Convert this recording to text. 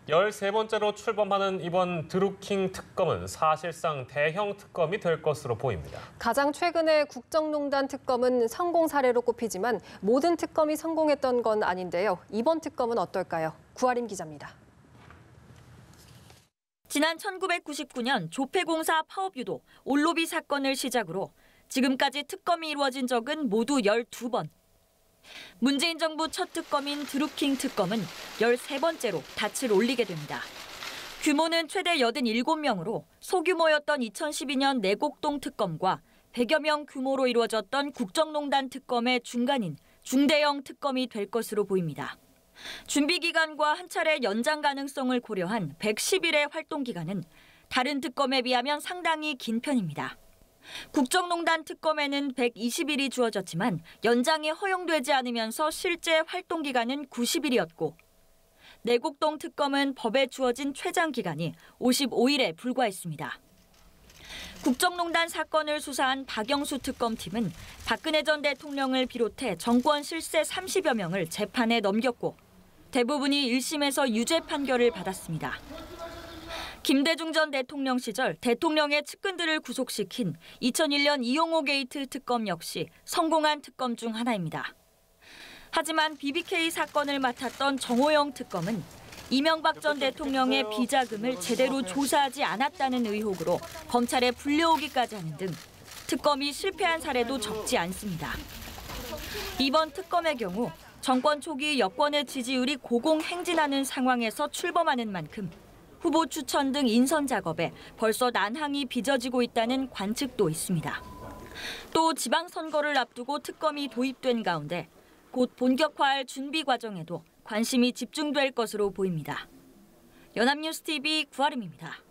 13번째로 출범하는 이번 드루킹 특검은 사실상 대형 특검이 될 것으로 보입니다. 가장 최근의 국정농단 특검은 성공 사례로 꼽히지만 모든 특검이 성공했던 건 아닌데요. 이번 특검은 어떨까요? 구아림 기자입니다. 지난 1999년 조폐공사 파업 유도, 올로비 사건을 시작으로 지금까지 특검이 이루어진 적은 모두 12번. 문재인 정부 첫 특검인 드루킹 특검은 13번째로 닻을 올리게 됩니다. 규모는 최대 87명으로 소규모였던 2012년 내곡동 특검과 100여 명 규모로 이루어졌던 국정농단 특검의 중간인 중대형 특검이 될 것으로 보입니다. 준비 기간과 한 차례 연장 가능성을 고려한 110일의 활동 기간은 다른 특검에 비하면 상당히 긴 편입니다. 국정농단 특검에는 120일이 주어졌지만 연장이 허용되지 않으면서 실제 활동 기간은 90일이었고 내곡동 특검은 법에 주어진 최장 기간이 55일에 불과했습니다. 국정농단 사건을 수사한 박영수 특검팀은 박근혜 전 대통령을 비롯해 정권 실세 30여 명을 재판에 넘겼고 대부분이 1심에서 유죄 판결을 받았습니다. 김대중 전 대통령 시절 대통령의 측근들을 구속시킨 2001년 이용호 게이트 특검 역시 성공한 특검 중 하나입니다. 하지만 BBK 사건을 맡았던 정호영 특검은 이명박 전 대통령의 비자금을 제대로 조사하지 않았다는 의혹으로 검찰에 불려오기까지 하는 등 특검이 실패한 사례도 적지 않습니다. 이번 특검의 경우 정권 초기 여권의 지지율이 고공행진하는 상황에서 출범하는 만큼 후보 추천 등 인선 작업에 벌써 난항이 빚어지고 있다는 관측도 있습니다. 또 지방선거를 앞두고 특검이 도입된 가운데 곧 본격화할 준비 과정에도 관심이 집중될 것으로 보입니다. 연합뉴스TV 구아림입니다.